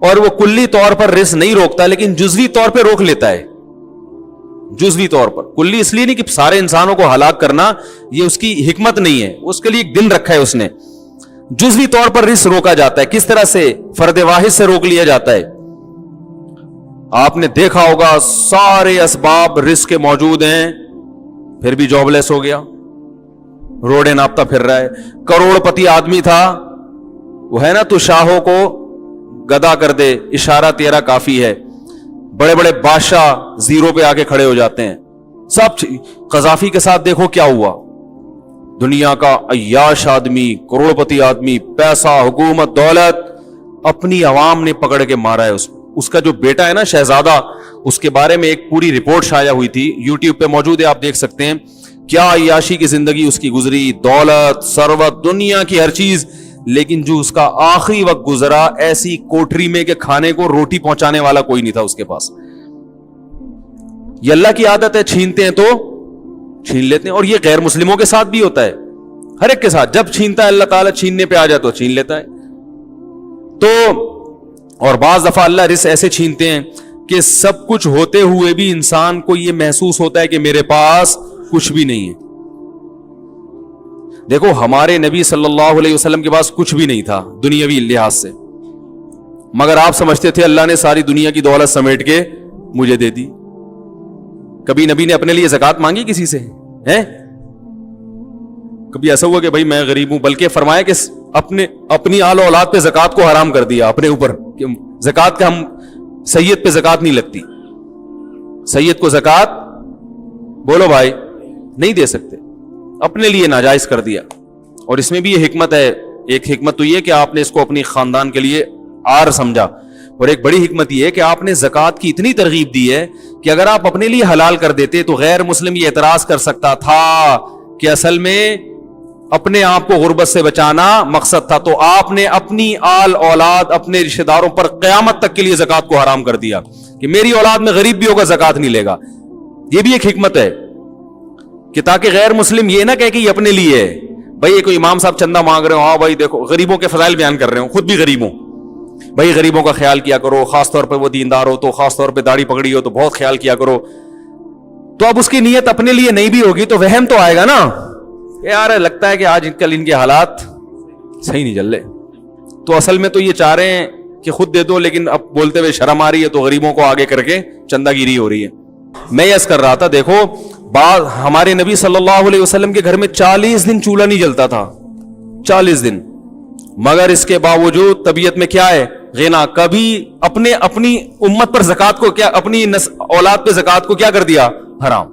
اور وہ کلی طور پر رزق نہیں روکتا لیکن جزوی طور پہ روک لیتا ہے. جزوی طور پر، کلی اس لیے نہیں کہ سارے انسانوں کو ہلاک کرنا، یہ اس کی حکمت نہیں ہے، اس کے لیے ایک دن رکھا ہے اس نے. جزوی طور پر رزق روکا جاتا ہے. کس طرح سے؟ فرد واحد سے روک لیا جاتا ہے. آپ نے دیکھا ہوگا سارے اسباب رزق کے موجود ہیں پھر بھی جاب لیس ہو گیا، روڑے ناپتا پھر رہا ہے. کروڑ پتی آدمی تھا، وہ ہے نا تو شاہوں کو گدا کر دے، اشارہ تیرا کافی ہے. بڑے بڑے بادشاہ زیرو پہ آ کے کھڑے ہو جاتے ہیں. سب قذافی کے ساتھ دیکھو کیا ہوا. دنیا کا عیاش آدمی، کروڑ پتی آدمی، پیسہ، حکومت، دولت، اپنی عوام نے پکڑ کے مارا ہے. اس کا جو بیٹا ہے نا شہزادہ، اس کے بارے میں ایک پوری رپورٹ شائع ہوئی تھی، یوٹیوب پہ موجود ہے، آپ دیکھ سکتے ہیں. کیا عیاشی کی زندگی اس کی گزری، دولت، ثروت، دنیا کی ہر چیز، لیکن جو اس کا آخری وقت گزرا ایسی کوٹری میں کہ کھانے کو روٹی پہنچانے والا کوئی نہیں تھا اس کے پاس. یہ اللہ کی عادت ہے، چھینتے ہیں تو چھین لیتے ہیں. اور یہ غیر مسلموں کے ساتھ بھی ہوتا ہے، ہر ایک کے ساتھ. جب چھینتا ہے اللہ تعالیٰ چھیننے پہ آ جائے تو چھین لیتا ہے. تو اور بعض دفعہ اللہ رزق ایسے چھینتے ہیں کہ سب کچھ ہوتے ہوئے بھی انسان کو یہ محسوس ہوتا ہے کہ میرے پاس کچھ بھی نہیں ہے. دیکھو ہمارے نبی صلی اللہ علیہ وسلم کے پاس کچھ بھی نہیں تھا دنیاوی لحاظ سے، مگر آپ سمجھتے تھے اللہ نے ساری دنیا کی دولت سمیٹ کے مجھے دے دی. کبھی نبی نے اپنے لیے زکات مانگی کسی سے؟ کبھی ایسا ہوا کہ بھائی میں غریب ہوں؟ بلکہ فرمایا کہ اپنی آل و اولاد پہ زکات کو حرام کر دیا اپنے اوپر. زکات کا ہم سید پہ زکات نہیں لگتی، سید کو زکات بولو بھائی نہیں دے سکتے، اپنے لیے ناجائز کر دیا. اور اس میں بھی یہ حکمت ہے. ایک حکمت تو یہ کہ آپ نے اس کو اپنی خاندان کے لیے آر سمجھا، اور ایک بڑی حکمت یہ ہے کہ آپ نے زکات کی اتنی ترغیب دی ہے کہ اگر آپ اپنے لیے حلال کر دیتے تو غیر مسلم یہ اعتراض کر سکتا تھا کہ اصل میں اپنے آپ کو غربت سے بچانا مقصد تھا. تو آپ نے اپنی آل اولاد، اپنے رشتہ داروں پر قیامت تک کے لیے زکات کو حرام کر دیا کہ میری اولاد میں غریب بھی ہوگا زکات نہیں لے گا. یہ بھی ایک حکمت ہے کہ تاکہ غیر مسلم یہ نہ کہے کہ یہ اپنے لیے ہے. بھائی کوئی امام صاحب چندہ مانگ رہے ہو، ہاں بھائی دیکھو غریبوں کے فضائل بیان کر رہے ہوں، خود بھی غریب ہوں، بھائی غریبوں کا خیال کیا کرو، خاص طور پہ وہ دیندار ہو تو، خاص طور پہ داڑھی پکڑی ہو تو بہت خیال کیا کرو. تو اب اس کی نیت اپنے لیے نہیں بھی ہوگی تو وہم تو آئے گا نا، یار لگتا ہے کہ آج کل ان کے حالات صحیح نہیں چل رہے. تو اصل میں تو یہ چاہ رہے ہیں کہ خود دے دو، لیکن اب بولتے ہوئے شرم آ رہی ہے تو غریبوں کو آگے کر کے چندہ گیری ہو رہی ہے. میں یس کر رہا تھا، دیکھو ہمارے نبی صلی اللہ علیہ وسلم کے گھر میں 40 دن چولہا نہیں جلتا تھا، 40 دن، مگر اس کے باوجود طبیعت میں کیا ہے؟ غنا. کبھی اپنی امت پر زکات کو کیا، اپنی اولاد پہ زکات کو کیا کر دیا؟ حرام.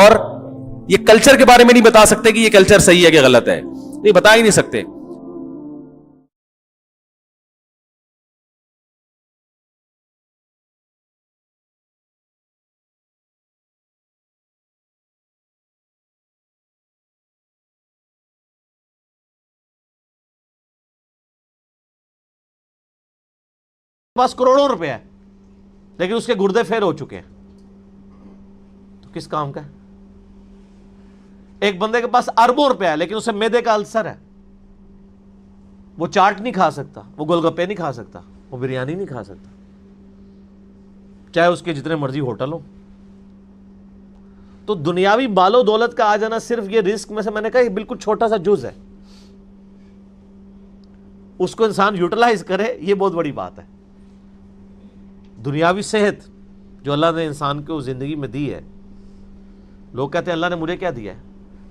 اور یہ کلچر کے بارے میں نہیں بتا سکتے کہ یہ کلچر صحیح ہے کہ غلط ہے, یہ بتا ہی نہیں سکتے. پاس کروڑوں روپے ہے لیکن اس کے گردے فیل ہو چکے ہیں, تو کس کام کا ہے؟ ایک بندے کے پاس اربوں روپے ہے لیکن اسے معدے کا السر ہے, وہ چاٹ نہیں کھا سکتا, وہ گول گپے نہیں کھا سکتا, وہ بریانی نہیں کھا سکتا, چاہے اس کے جتنے مرضی ہوٹل ہو. تو دنیاوی مال و دولت کا آ جانا صرف یہ رزق میں سے, میں نے کہا یہ بالکل چھوٹا سا جز ہے, اس کو انسان یوٹیلائز کرے یہ بہت بڑی بات ہے. دنیاوی صحت جو اللہ نے انسان کو زندگی میں دی ہے, لوگ کہتے ہیں اللہ نے مجھے کیا دیا ہے.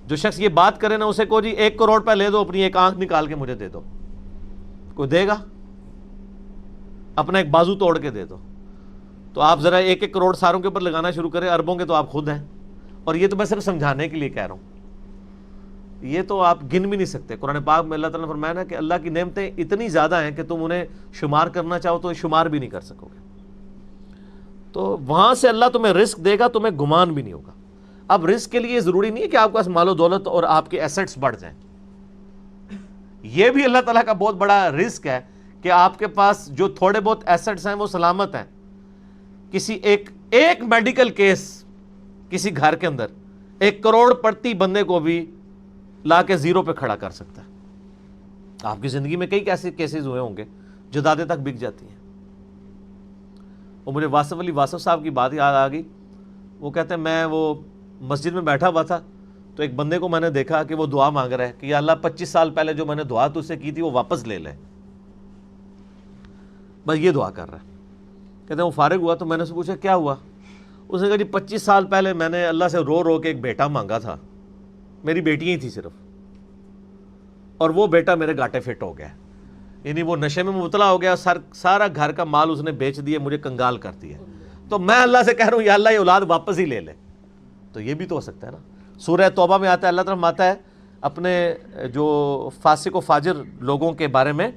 جو شخص یہ بات کرے نا اسے کو جی 1 کروڑ پہ لے دو, اپنی ایک آنکھ نکال کے مجھے دے دو, کوئی دے گا؟ اپنا ایک بازو توڑ کے دے دو. تو آپ ذرا 1-1 کروڑ ساروں کے اوپر لگانا شروع کریں, اربوں کے تو آپ خود ہیں. اور یہ تو میں صرف سمجھانے کے لیے کہہ رہا ہوں, یہ تو آپ گن بھی نہیں سکتے. قرآن پاک میں اللہ تعالیٰ نے فرمایا نا کہ اللہ کی نعمتیں اتنی زیادہ ہیں کہ تم انہیں شمار کرنا چاہو تو شمار بھی نہیں کر سکو گے. تو وہاں سے اللہ تمہیں رزق دے گا, تمہیں گمان بھی نہیں ہوگا. اب رزق کے لیے ضروری نہیں ہے کہ آپ کے پاس مال و دولت اور آپ کے ایسٹس بڑھ جائیں, یہ بھی اللہ تعالیٰ کا بہت بڑا رزق ہے کہ آپ کے پاس جو تھوڑے بہت ایسٹس ہیں وہ سلامت ہیں. کسی ایک میڈیکل کیس کسی گھر کے اندر 1 کروڑ پڑتی بندے کو بھی لا کے زیرو پہ کھڑا کر سکتا ہے. آپ کی زندگی میں کئی ایسے کیسز ہوئے ہوں گے جدادیں تک بک جاتی ہیں. وہ مجھے واصف علی واصف صاحب کی بات یاد آ گئی. وہ کہتے ہیں میں وہ مسجد میں بیٹھا ہوا تھا تو ایک بندے کو میں نے دیکھا کہ وہ دعا مانگ رہا ہے کہ یا اللہ 25 سال پہلے جو میں نے دعا تجھ سے کی تھی وہ واپس لے لے, بس یہ دعا کر رہا ہے. کہتے ہیں وہ فارغ ہوا تو میں نے اسے پوچھا کیا ہوا؟ اس نے کہا جی 25 سال پہلے میں نے اللہ سے رو رو کے ایک بیٹا مانگا تھا, میری بیٹیاں ہی تھی صرف, اور وہ بیٹا میرے گاٹے فٹ ہو گیا, یعنی وہ نشے میں مبتلا ہو گیا, سارا گھر کا مال اس نے بیچ دیا, مجھے کنگال کر دیا. تو میں اللہ سے کہہ رہا ہوں یا اللہ یہ اولاد واپس ہی لے لے. تو یہ بھی تو ہو سکتا ہے نا. سورہ توبہ میں آتا ہے, اللہ تعالیٰ آتا ہے اپنے جو فاسق و فاجر لوگوں کے بارے میں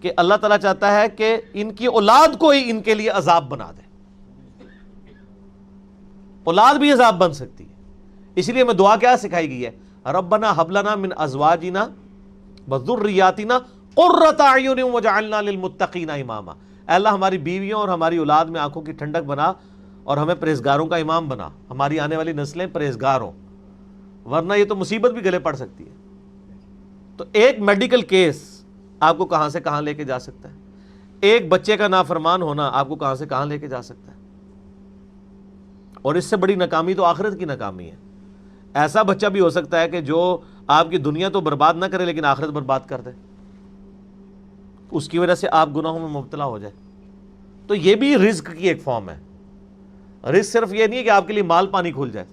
کہ اللہ تعالیٰ چاہتا ہے کہ ان کی اولاد کو ہی ان کے لیے عذاب بنا دے. اولاد بھی عذاب بن سکتی ہے, اس لیے میں دعا کیا سکھائی گئی ہے, ربنا حب لنا من ازواجنا وذریاتنا قرۃ اعین وجعلنا للمتقین اماما. اے اللہ ہماری بیویوں اور ہماری اولاد میں آنکھوں کی ٹھنڈک بنا اور ہمیں پرہیزگاروں کا امام بنا, ہماری آنے والی نسلیں پرہیزگار ہوں, ورنہ یہ تو مصیبت بھی گلے پڑ سکتی ہے. تو ایک میڈیکل کیس آپ کو کہاں سے کہاں لے کے جا سکتا ہے, ایک بچے کا نافرمان ہونا آپ کو کہاں سے کہاں لے کے جا سکتا ہے. اور اس سے بڑی ناکامی تو آخرت کی ناکامی ہے. ایسا بچہ بھی ہو سکتا ہے کہ جو آپ کی دنیا تو برباد نہ کرے لیکن آخرت برباد کر دے, اس کی وجہ سے آپ گناہوں میں مبتلا ہو جائے. تو یہ بھی رزق کی ایک فارم ہے. رزق صرف یہ نہیں ہے کہ آپ کے لیے مال پانی کھل جائے,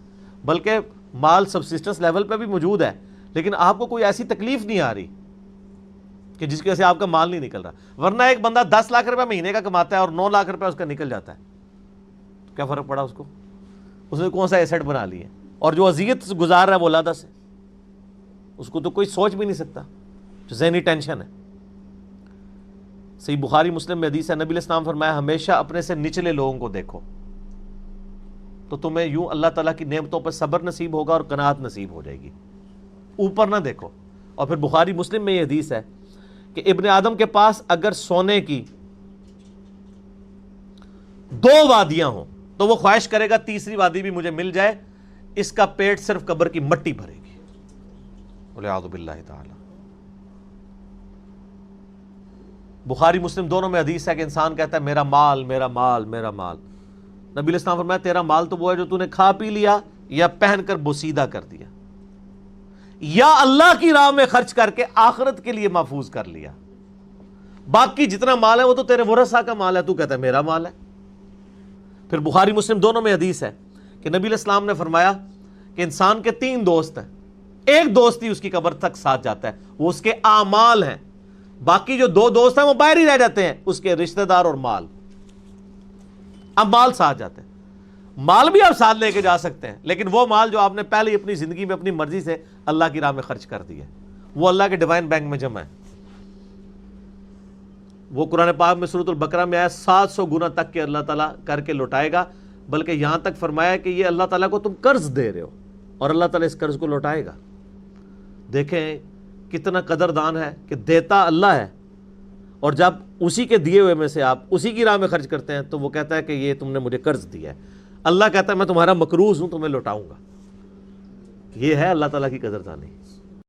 بلکہ مال سبسسٹنس لیول پہ بھی موجود ہے, لیکن آپ کو کوئی ایسی تکلیف نہیں آ رہی کہ جس کی وجہ سے آپ کا مال نہیں نکل رہا. ورنہ ایک بندہ 10 لاکھ روپے مہینے کا کماتا ہے اور 9 لاکھ روپے اس کا نکل جاتا ہے, تو کیا فرق پڑا اس کو؟ اس نے کون سا ایسٹ بنا لی ہے؟ اور جو اذیت گزار رہا ہے ولادہ سے, اس کو تو کوئی سوچ بھی نہیں سکتا, جو ذہنی ٹینشن ہے. صحیح بخاری مسلم میں حدیث ہے, نبی علیہ السلام فرمایا ہمیشہ اپنے سے نچلے لوگوں کو دیکھو تو تمہیں یوں اللہ تعالیٰ کی نعمتوں پر صبر نصیب ہوگا اور قناعت نصیب ہو جائے گی, اوپر نہ دیکھو. اور پھر بخاری مسلم میں یہ حدیث ہے کہ ابن آدم کے پاس اگر سونے کی 2 وادیاں ہوں تو وہ خواہش کرے گا تیسری وادی بھی مجھے مل جائے, اس کا پیٹ صرف قبر کی مٹی بھرے گی. والعیاذ باللہ تعالی. بخاری مسلم دونوں میں حدیث ہے کہ انسان کہتا ہے میرا مال میرا مال میرا مال. نبی علیہ السلام فرمایا تیرا مال تو وہ ہے جو تو نے کھا پی لیا یا پہن کر بوسیدہ کر دیا یا اللہ کی راہ میں خرچ کر کے آخرت کے لیے محفوظ کر لیا. باقی جتنا مال ہے وہ تو تیرے ورثہ کا مال ہے, تو کہتا ہے میرا مال ہے. پھر بخاری مسلم دونوں میں حدیث ہے کہ نبی علیہ السلام نے فرمایا کہ انسان کے 3 دوست ہیں, ایک دوست ہی اس کی قبر تک ساتھ جاتا ہے, وہ اس کے اعمال ہیں. باقی جو 2 دوست ہیں وہ باہر ہی رہ جاتے ہیں, اس کے رشتہ دار اور مال. اب مال ساتھ جاتے ہیں. مال بھی آپ ساتھ لے کے جا سکتے ہیں، لیکن وہ مال جو آپ نے پہلے اپنی زندگی میں اپنی مرضی سے اللہ کی راہ میں خرچ کر دیا ہے، وہ اللہ کے ڈیوائن بینک میں جمع ہے. وہ قرآن پاک میں سورۃ البقرہ میں آیا 700 گنا تک کہ اللہ تعالیٰ کر کے لوٹائے گا، بلکہ یہاں تک فرمایا کہ یہ اللہ تعالیٰ کو تم قرض دے رہے ہو اور اللہ تعالیٰ اس قرض کو لوٹائے گا. دیکھیں کتنا قدردان ہے کہ دیتا اللہ ہے، اور جب اسی کے دیے ہوئے میں سے آپ اسی کی راہ میں خرچ کرتے ہیں تو وہ کہتا ہے کہ یہ تم نے مجھے قرض دیا ہے. اللہ کہتا ہے میں تمہارا مقروض ہوں، تمہیں لوٹاؤں گا. یہ ہے اللہ تعالیٰ کی قدردانی.